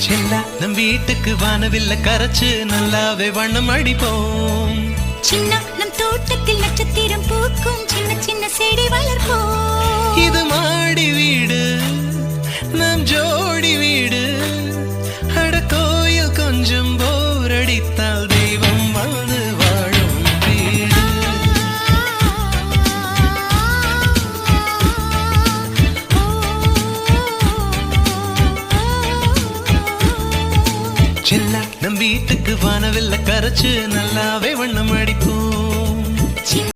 செல்லா நம் வீட்டுக்கு வானவில்ல கரைச்சு நல்லாவே வண்ணம் அடிப்போம். சின்ன நம் தோட்டத்தில் நட்சத்திரம் பூக்கும் சின்ன சின்ன செடி வளர்ப்போம். இது மாடி வீடு நம் ஜோடி வீடு. அட கோயில் கொஞ்சம் போர் அடித்தால் தெய்வம் வந்து வாழும் வீடு. செல்லா நம் வீட்டுக்கு வானவில்ல கரைச்சு நல்லாவே வண்ணம் அடிப்போம்.